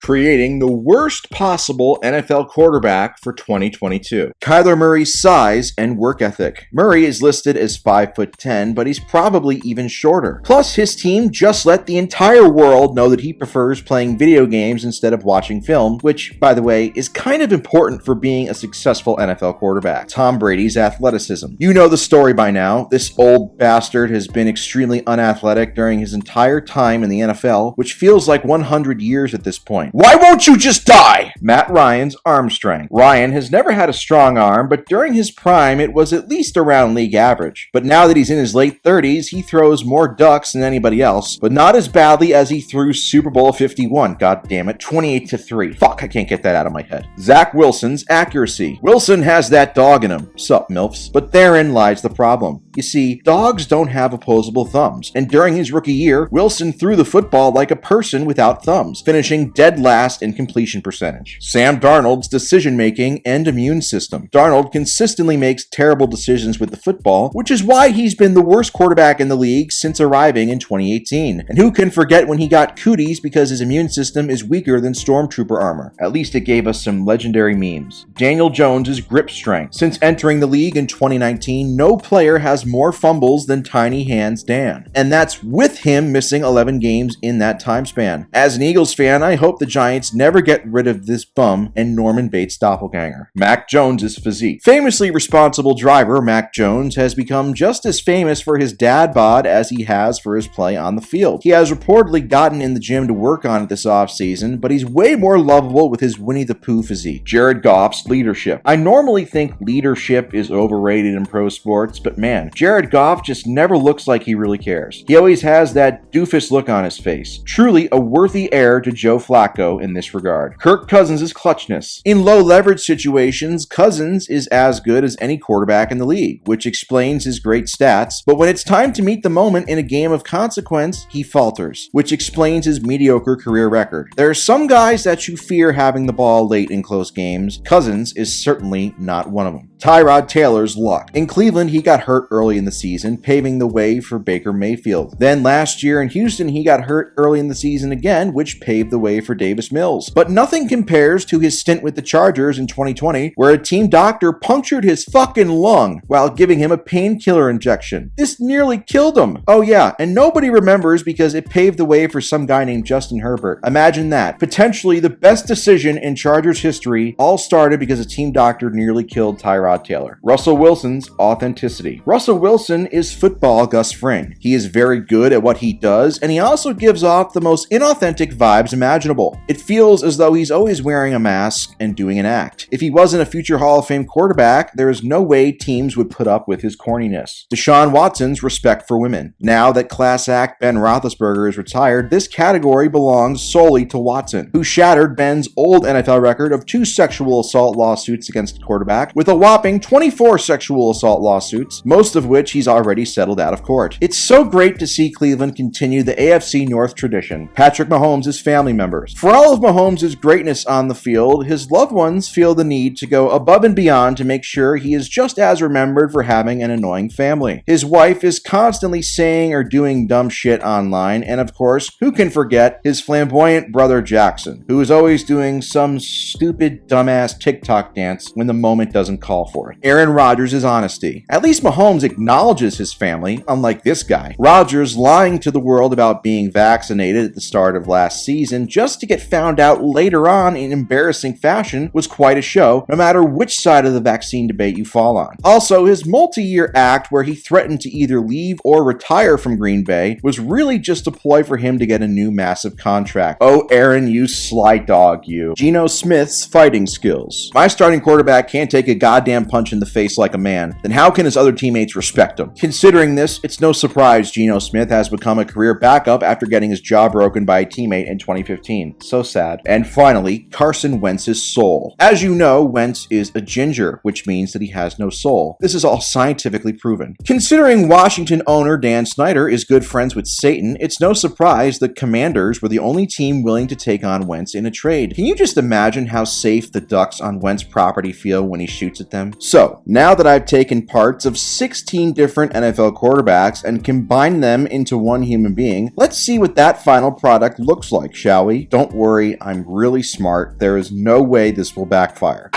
creating the worst possible NFL quarterback for 2022. Kyler Murray's size and work ethic. Murray is listed as 5'10", but he's probably even shorter. Plus, his team just let the entire world know that he prefers playing video games instead of watching film, which, by the way, is kind of important for being a successful NFL quarterback. Tom Brady's athleticism. You know the story by now. This old bastard has been extremely unathletic during his entire time in the NFL, which feels like 100 years at this point. Why won't you just die? Matt Ryan's arm strength. Ryan has never had a strong arm, but during his prime it was at least around league average. But now that he's in his late 30s, he throws more ducks than anybody else, but not as badly as he threw Super Bowl 51, god damn it, 28-3. Fuck, I can't get that out of my head. Zach Wilson's accuracy. Wilson has that dog in him. Sup, MILFs? But therein lies the problem. You see, dogs don't have opposable thumbs, and during his rookie year, Wilson threw the football like a person without thumbs, finishing dead last in completion percentage. Sam Darnold's decision-making and immune system. Darnold consistently makes terrible decisions with the football, which is why he's been the worst quarterback in the league since arriving in 2018. And who can forget when he got cooties because his immune system is weaker than Stormtrooper armor? At least it gave us some legendary memes. Daniel Jones's grip strength. Since entering the league in 2019, no player has more fumbles than Tiny Hands Dan. And that's with him missing 11 games in that time span. As an Eagles fan, I hope the Giants never get rid of this bum and Norman Bates' doppelganger. Mac Jones's physique. Famously responsible driver Mac Jones has become just as famous for his dad bod as he has for his play on the field. He has reportedly gotten in the gym to work on it this offseason, but he's way more lovable with his Winnie the Pooh physique. Jared Goff's leadership. I normally think leadership is overrated in pro sports, but man, Jared Goff just never looks like he really cares. He always has that doofus look on his face. Truly a worthy heir to Joe Flacco in this regard. Kirk Cousins' clutchness. In low leverage situations, Cousins is as good as any quarterback in the league, which explains his great stats, but when it's time to meet the moment in a game of consequence, he falters, which explains his mediocre career record. There are some guys that you fear having the ball late in close games. Cousins is certainly not one of them. Tyrod Taylor's luck. In Cleveland, he got hurt early in the season, paving the way for Baker Mayfield. Then last year in Houston, he got hurt early in the season again, which paved the way for Davis Mills. But nothing compares to his stint with the Chargers in 2020, where a team doctor punctured his fucking lung while giving him a painkiller injection. This nearly killed him. Oh yeah, and nobody remembers because it paved the way for some guy named Justin Herbert. Imagine that. Potentially the best decision in Chargers history all started because a team doctor nearly killed Tyrod Taylor. Russell Wilson's authenticity. Russell Wilson is football Gus Fring. He is very good at what he does, and he also gives off the most inauthentic vibes imaginable. It feels as though he's always wearing a mask and doing an act. If he wasn't a future Hall of Fame quarterback, there is no way teams would put up with his corniness. Deshaun Watson's respect for women. Now that class act Ben Roethlisberger is retired, this category belongs solely to Watson, who shattered Ben's old NFL record of 2 sexual assault lawsuits against the quarterback with a whopping 24 sexual assault lawsuits, most of which he's already settled out of court. It's so great to see Cleveland continue the AFC North tradition. Patrick Mahomes' family members. For all of Mahomes' greatness on the field, his loved ones feel the need to go above and beyond to make sure he is just as remembered for having an annoying family. His wife is constantly saying or doing dumb shit online, and of course, who can forget his flamboyant brother Jackson, who is always doing some stupid dumbass TikTok dance when the moment doesn't call for it. Aaron Rodgers' honesty. At least Mahomes acknowledges his family, unlike this guy. Rodgers lying to the world about being vaccinated at the start of last season just to get found out later on in embarrassing fashion was quite a show, no matter which side of the vaccine debate you fall on. Also, his multi-year act where he threatened to either leave or retire from Green Bay was really just a ploy for him to get a new massive contract. Oh, Aaron, you sly dog, you. Geno Smith's fighting skills. My starting quarterback can't take a goddamn punch in the face like a man, then how can his other teammates respect him? Considering this, it's no surprise Geno Smith has become a career backup after getting his jaw broken by a teammate in 2015. So sad. And finally, Carson Wentz's soul. As you know, Wentz is a ginger, which means that he has no soul. This is all scientifically proven. Considering Washington owner Dan Snyder is good friends with Satan, it's no surprise the Commanders were the only team willing to take on Wentz in a trade. Can you just imagine how safe the ducks on Wentz property feel when he shoots at them? am. So, now that I've taken parts of 16 different NFL quarterbacks and combined them into one human being, let's see what that final product looks like, shall we? Don't worry, I'm really smart. There is no way this will backfire.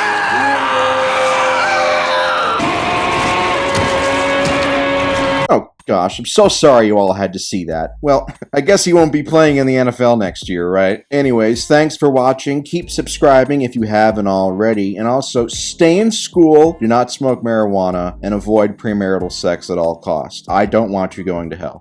Oh gosh, I'm so sorry you all had to see that. Well, I guess he won't be playing in the NFL next year, right? Anyways, thanks for watching. Keep subscribing if you haven't already. And also, stay in school, do not smoke marijuana, and avoid premarital sex at all costs. I don't want you going to hell.